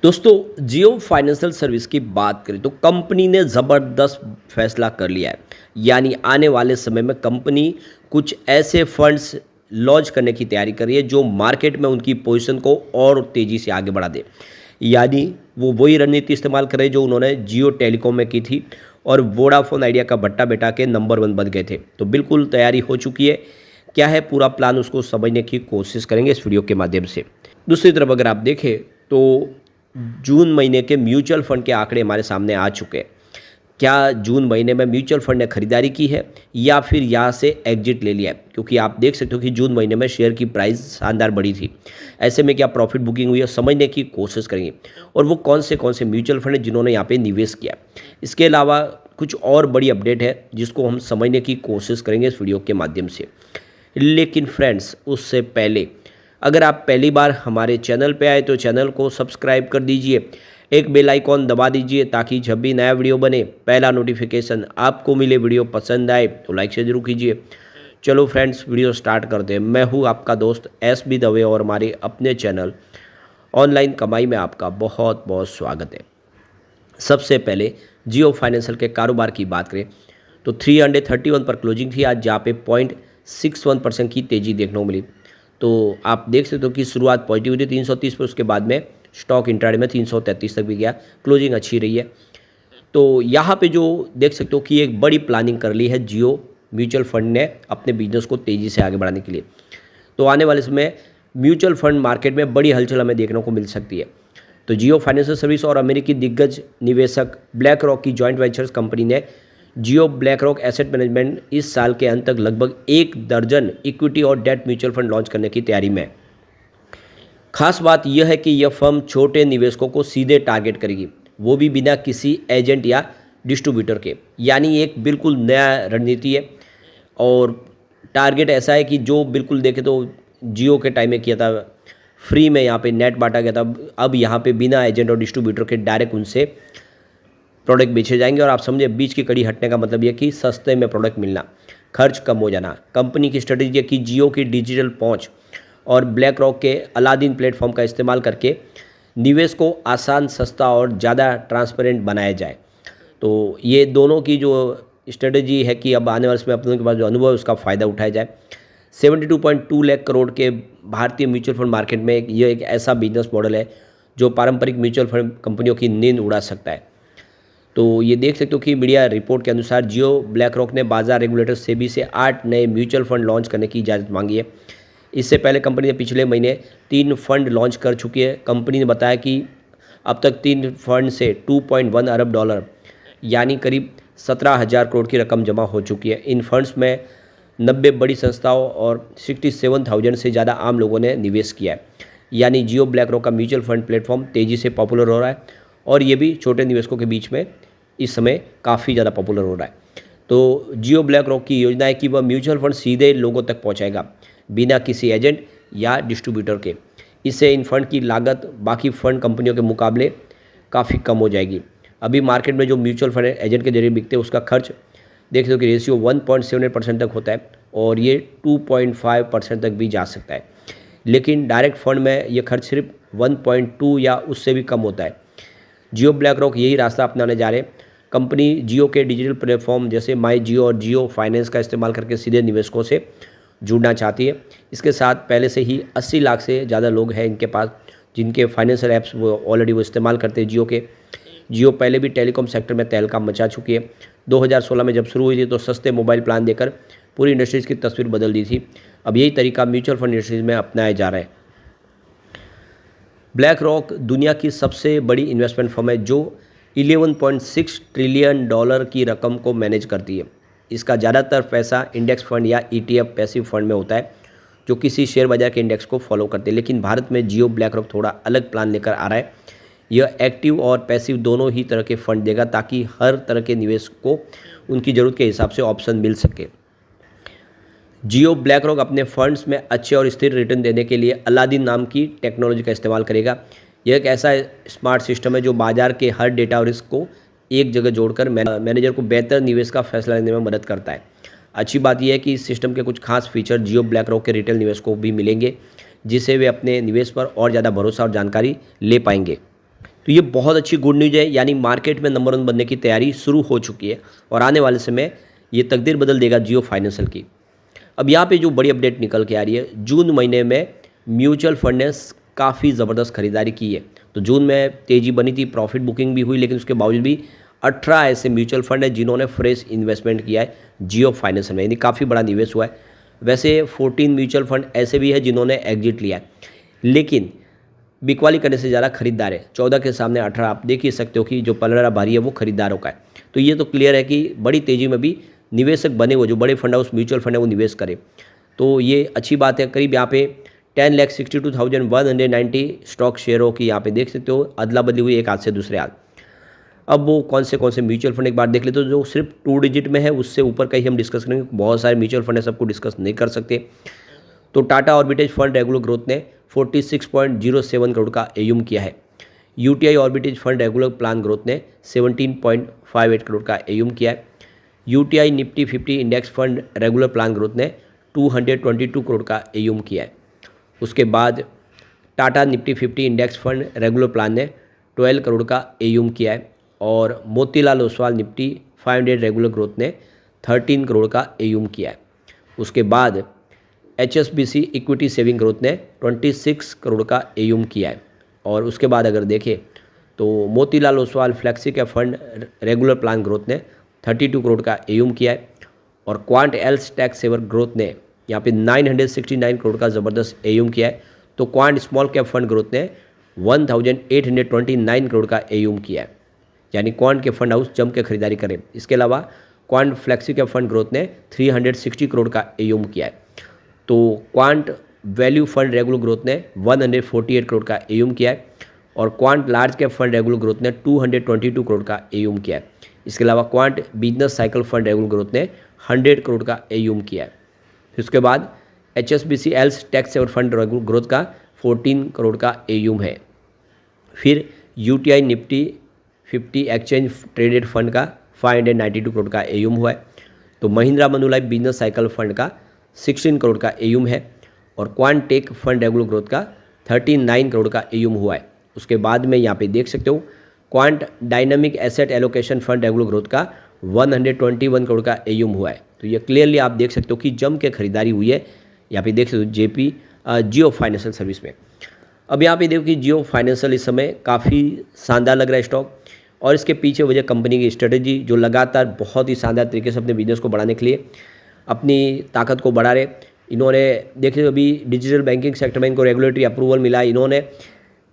दोस्तों जियो financial service की बात करें तो कंपनी ने ज़बरदस्त फैसला कर लिया है। यानी आने वाले समय में कंपनी कुछ ऐसे फंड्स लॉन्च करने की तैयारी कर रही है जो मार्केट में उनकी पोजीशन को और तेज़ी से आगे बढ़ा दे। यानी वो वही रणनीति इस्तेमाल कर रहे हैं जो उन्होंने जियो टेलीकॉम में की थी और वोडाफोन आइडिया का भट्टा बैठा के नंबर 1 बन गए थे। तो बिल्कुल तैयारी हो चुकी है। क्या है पूरा प्लान, उसको समझने की कोशिश करेंगे इस वीडियो के माध्यम से। दूसरी तरफ अगर आप देखें तो जून महीने के म्यूचुअल फंड के आंकड़े हमारे सामने आ चुके हैं। क्या जून महीने में म्यूचुअल फंड ने खरीदारी की है या फिर यहाँ से एग्जिट ले लिया है? क्योंकि आप देख सकते हो कि जून महीने में शेयर की प्राइस शानदार बढ़ी थी। ऐसे में क्या प्रॉफिट बुकिंग हुई है, समझने की कोशिश करेंगे। और वो कौन से म्यूचुअल फंड है जिन्होंने यहाँ पे निवेश किया। इसके अलावा कुछ और बड़ी अपडेट है जिसको हम समझने की कोशिश करेंगे इस वीडियो के माध्यम से। लेकिन फ्रेंड्स उससे पहले अगर आप पहली बार हमारे चैनल पे आए तो चैनल को सब्सक्राइब कर दीजिए, एक बेल आइकॉन दबा दीजिए ताकि जब भी नया वीडियो बने पहला नोटिफिकेशन आपको मिले। वीडियो पसंद आए तो लाइक से जरूर कीजिए। चलो फ्रेंड्स वीडियो स्टार्ट करते हैं। मैं हूँ आपका दोस्त SB दवे और हमारे अपने चैनल ऑनलाइन कमाई में आपका बहुत बहुत स्वागत है। सबसे पहले जियो फाइनेंशियल के कारोबार की बात करें तो 331 पर क्लोजिंग थी आज, जहाँ पे 0.61% की तेज़ी देखने को मिली। तो आप देख सकते हो कि शुरुआत पॉजिटिव थी 330 पर, उसके बाद में स्टॉक इंट्राडे में 333 तक भी गया। क्लोजिंग अच्छी रही है। तो यहाँ पे जो देख सकते हो कि एक बड़ी प्लानिंग कर ली है जियो म्यूचुअल फंड ने अपने बिजनेस को तेज़ी से आगे बढ़ाने के लिए। तो आने वाले समय म्यूचुअल फंड मार्केट में बड़ी हलचल हमें देखने को मिल सकती है। तो जियो फाइनेंशियल सर्विस और अमेरिकी दिग्गज निवेशक ब्लैक रॉक की जॉइंट वेंचर्स कंपनी ने जियो ब्लैक रॉक एसेट मैनेजमेंट इस साल के अंत तक लगभग 1 दर्जन इक्विटी और डेट म्यूचुअल फंड लॉन्च करने की तैयारी में है। खास बात यह है कि यह फर्म छोटे निवेशकों को सीधे टारगेट करेगी, वो भी बिना किसी एजेंट या डिस्ट्रीब्यूटर के। यानी एक बिल्कुल नया रणनीति है और टारगेट ऐसा है कि जो बिल्कुल देखे तो जियो के टाइम में किया था, फ्री में यहाँ पे नेट बांटा गया था। अब यहाँ पे बिना एजेंट और डिस्ट्रीब्यूटर के डायरेक्ट उनसे प्रोडक्ट बेचे जाएंगे। और आप समझे बीच की कड़ी हटने का मतलब यह कि सस्ते में प्रोडक्ट मिलना, खर्च कम हो जाना। कंपनी की स्ट्रेटेजी है कि जियो की डिजिटल पहुंच और ब्लैक रॉक के अलादीन प्लेटफॉर्म का इस्तेमाल करके निवेश को आसान, सस्ता और ज़्यादा ट्रांसपेरेंट बनाया जाए। तो ये दोनों की जो स्ट्रेटेजी है कि अब आने वाले समय अपनों के पास जो अनुभव है उसका फ़ायदा उठाया जाए। 72.2 लाख करोड़ के भारतीय म्यूचुअल फंड मार्केट में यह एक ऐसा बिजनेस मॉडल है जो पारंपरिक म्यूचुअल फंड कंपनियों की नींद उड़ा सकता है। तो ये देख सकते हो कि मीडिया रिपोर्ट के अनुसार जियो ब्लैक रॉक ने बाजार रेगुलेटर सेबी से 8 नए म्यूचुअल फंड लॉन्च करने की इजाज़त मांगी है। इससे पहले कंपनी ने पिछले महीने 3 फंड लॉन्च कर चुकी है। कंपनी ने बताया कि अब तक 3 फंड से 2.1 अरब डॉलर यानी करीब 17,000 करोड़ की रकम जमा हो चुकी है। इन फंड्स में 90 बड़ी संस्थाओं और 67,000 से ज़्यादा आम लोगों ने निवेश किया है। यानी जियो ब्लैक रॉक का म्यूचुअल फंड प्लेटफॉर्म तेज़ी से पॉपुलर हो रहा है और ये भी छोटे निवेशकों के बीच में इस समय काफ़ी ज़्यादा पॉपुलर हो रहा है। तो जियो ब्लैक रॉक की योजना है कि वह म्यूचुअल फंड सीधे लोगों तक पहुंचाएगा बिना किसी एजेंट या डिस्ट्रीब्यूटर के। इससे इन फंड की लागत बाकी फंड कंपनियों के मुकाबले काफ़ी कम हो जाएगी। अभी मार्केट में जो म्यूचुअल फंड एजेंट के जरिए बिकते हैं उसका खर्च देख लो कि रेशियो 1.78% तक होता है और ये 2.5% तक भी जा सकता है। लेकिन डायरेक्ट फंड में ये खर्च सिर्फ 1.2 या उससे भी कम होता है। जियो ब्लैक रॉक यही रास्ता अपनाने जा रहे हैं। कंपनी जियो के डिजिटल प्लेटफॉर्म जैसे माई जियो और जियो फाइनेंस का इस्तेमाल करके सीधे निवेशकों से जुड़ना चाहती है। इसके साथ पहले से ही 80 लाख से ज़्यादा लोग हैं इनके पास जिनके फाइनेंशियल ऐप्स वो ऑलरेडी वो इस्तेमाल करते हैं जियो के। जियो पहले भी टेलीकॉम सेक्टर में तहलका मचा चुकी है। 2016 में जब शुरू हुई थी तो सस्ते मोबाइल प्लान देकर पूरी इंडस्ट्रीज़ की तस्वीर बदल दी थी। अब यही तरीका म्यूचुअल फंड इंडस्ट्रीज में अपनाया जा रहा है। ब्लैक रॉक दुनिया की सबसे बड़ी इन्वेस्टमेंट फर्म है जो 11.6 ट्रिलियन डॉलर की रकम को मैनेज करती है। इसका ज़्यादातर पैसा इंडेक्स फंड या ETF पैसिव फंड में होता है जो किसी शेयर बाजार के इंडेक्स को फॉलो करते हैं। लेकिन भारत में जियो ब्लैक रॉक थोड़ा अलग प्लान लेकर आ रहा है। यह एक्टिव और पैसिव दोनों ही तरह के फंड देगा ताकि हर तरह के निवेश को उनकी ज़रूरत के हिसाब से ऑप्शन मिल सके। जियो ब्लैक रॉक अपने फंड्स में अच्छे और स्थिर रिटर्न देने के लिए अलादीन नाम की टेक्नोलॉजी का इस्तेमाल करेगा। यह एक ऐसा स्मार्ट सिस्टम है जो बाजार के हर डेटा और रिस्क को एक जगह जोड़कर मैनेजर को बेहतर निवेश का फैसला लेने में मदद करता है। अच्छी बात यह है कि इस सिस्टम के कुछ खास फीचर जियो ब्लैक रॉक के रिटेल निवेशकों को भी मिलेंगे जिससे वे अपने निवेश पर और ज़्यादा भरोसा और जानकारी ले पाएंगे। तो ये बहुत अच्छी गुड न्यूज़ है, यानी मार्केट में नंबर 1 बनने की तैयारी शुरू हो चुकी है और आने वाले समय ये तकदीर बदल देगा जियो फाइनेंशियल की। अब यहाँ पे जो बड़ी अपडेट निकल के आ रही है, जून महीने में म्यूचुअल फंड ने काफ़ी ज़बरदस्त खरीदारी की है। तो जून में तेज़ी बनी थी, प्रॉफिट बुकिंग भी हुई, लेकिन उसके बावजूद भी 18 ऐसे म्यूचुअल फंड हैं जिन्होंने फ्रेश इन्वेस्टमेंट किया है जियो फाइनेंशियल में, यानी काफ़ी बड़ा निवेश हुआ है। वैसे 14 म्यूचुअल फंड ऐसे भी हैं जिन्होंने एग्जिट लिया है, लेकिन बिकवाली करने से ज़्यादा खरीदार है। 14 के सामने 18, आप देख ही सकते हो कि जो पलड़ा भारी है वो खरीदारों का है। तो ये तो क्लियर है कि बड़ी तेज़ी में भी निवेशक बने हुए जो बड़े फंड हाउस म्यूचुअल फंड है वो निवेश करें, तो ये अच्छी बात है। करीब यहाँ पे 10,62,190 स्टॉक शेयरों की यहाँ पे देख सकते हो अदला बदली हुई एक हाथ से दूसरे हाथ। अब वो कौन से म्यूचुअल फंड एक बार देख लेते हो। जो सिर्फ 2 डिजिट में है उससे ऊपर का ही हम डिस्कस करेंगे, बहुत सारे म्यूचुअल फंड है, सबको डिस्कस नहीं कर सकते। तो Tata arbitrage fund regular growth ने 46.07 करोड़ का एयूम किया है। UTI arbitrage fund regular plan growth ने 17.58 करोड़ का एयूम किया है। UTI Nifty 50 index fund regular plan growth ने 222 करोड़ का एयूम किया है। उसके बाद Tata Nifty 50 index fund regular plan ने 12 करोड़ का एयूम किया है और मोतीलाल ओसवाल निफ्टी 500 रेगुलर ग्रोथ ने 13 करोड़ का एयूम किया है। उसके बाद HSBC इक्विटी सेविंग ग्रोथ ने 26 करोड़ का एयूम किया है। और उसके बाद अगर देखें तो Motilal Oswal flexi cap fund regular plan growth ने 32 करोड़ का एयूम किया है और Quant ELSS tax saver growth ने यहाँ पे 969 करोड़ का ज़बरदस्त एयूम किया है। तो quant small cap fund growth ने 1829 करोड़ का एयूम किया है, यानी क्वांट के फंड हाउस जम के खरीदारी करें। इसके अलावा quant flexi cap fund growth ने 360 करोड़ का एयूम किया है। तो quant value fund regular growth ने 148 करोड़ का एयूम किया है और quant large cap fund regular growth ने 222 करोड़ का एयूम किया है। इसके अलावा quant business cycle fund regular growth ने 100 करोड़ का एयूम किया है। उसके बाद HSBC ELSS tax saver fund regular growth का 14 करोड़ का एयूम है। फिर UTI Nifty 50 exchange traded fund का 592 करोड़ का एयूम हुआ है। तो Mahindra Manulife business cycle fund का 16 करोड़ का एयूम है और Quant tech fund regular growth का 39 करोड़ का एयूम हुआ है। उसके बाद में यहाँ पे देख सकते हो quant dynamic asset allocation fund regular growth का 121 करोड़ का एयूम हुआ है। तो ये क्लियरली आप देख सकते हो कि जम के खरीदारी हुई है। यहाँ पे देख सकते हो जेपी जियो फाइनेंशियल सर्विस में। अब यहाँ पे देखो कि जियो फाइनेंशियल इस समय काफ़ी शानदार लग रहा है स्टॉक, और इसके पीछे वजह कंपनी की स्ट्रेटेजी जो लगातार बहुत ही शानदार तरीके से अपने बिजनेस को बढ़ाने के लिए अपनी ताकत को बढ़ा रहे। इन्होंने देखिए अभी डिजिटल बैंकिंग सेक्टर में इनको रेगुलेटरी अप्रूवल मिला। इन्होंने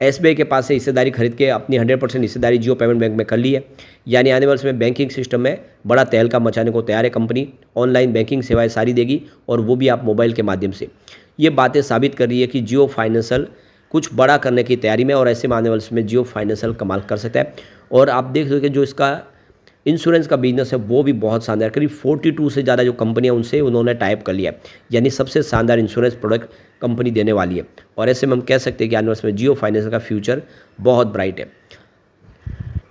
SBI के पास से हिस्सेदारी खरीद के अपनी 100% हिस्सेदारी जियो पेमेंट बैंक में कर ली है, यानी आने वाले समय बैंकिंग सिस्टम में बड़ा तहलका मचाने को तैयार है कंपनी। ऑनलाइन बैंकिंग सेवाएं सारी देगी और वो भी आप मोबाइल के माध्यम से। ये बातें साबित कर रही है कि जियो फाइनेंशियल कुछ बड़ा करने की तैयारी में, और ऐसे में आने वाले समय जियो फाइनेंशियल कमाल कर सकता है। और आप देख सकते जो इसका इंश्योरेंस का बिजनेस है वो भी बहुत शानदार, करीब 42 से ज़्यादा जो कंपनियां उनसे उन्होंने टाइप कर लिया है, यानी सबसे शानदार इंश्योरेंस प्रोडक्ट कंपनी देने वाली है। और ऐसे में हम कह सकते हैं कि आने वाले में जियो फाइनेंस का फ्यूचर बहुत ब्राइट है।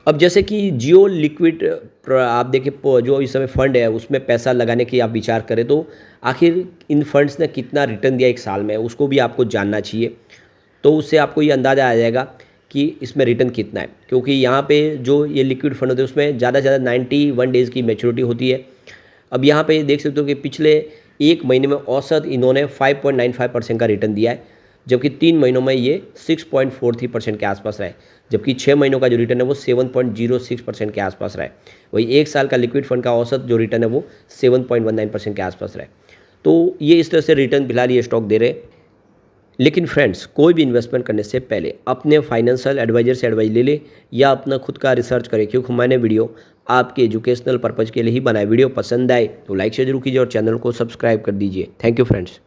अब जैसे कि जियो लिक्विड आप देखिए जो इस समय फंड है उसमें पैसा लगाने की आप विचार करें तो आखिर इन फंड्स ने कितना रिटर्न दिया एक साल में, उसको भी आपको जानना चाहिए। तो उससे आपको ये अंदाज़ा आ जाएगा कि इसमें रिटर्न कितना है, क्योंकि यहाँ पे जो ये लिक्विड फंड होते हैं उसमें ज़्यादा से ज़्यादा 91 डेज़ की मैच्योरिटी होती है। अब यहाँ पे देख सकते हो कि पिछले एक महीने में औसत इन्होंने 5.95% का रिटर्न दिया है, जबकि 3 महीनों में ये 6.43% के आसपास रहा है, जबकि 6 महीनों का जो रिटर्न है वो 7.06% के आसपास रहा है। वही एक साल का लिक्विड फंड का औसत जो रिटर्न है वो 7.19% के आसपास रहा है। तो ये इस तरह से रिटर्न फिलहाल ये स्टॉक दे रहे हैं। लेकिन फ्रेंड्स, कोई भी इन्वेस्टमेंट करने से पहले अपने फाइनेंशियल एडवाइजर से एडवाइस ले ले या अपना खुद का रिसर्च करें, क्योंकि मैंने वीडियो आपके एजुकेशनल पर्पज़ के लिए ही बनाए। वीडियो पसंद आए तो लाइक शेयर जरूर कीजिए और चैनल को सब्सक्राइब कर दीजिए। Thank you friends.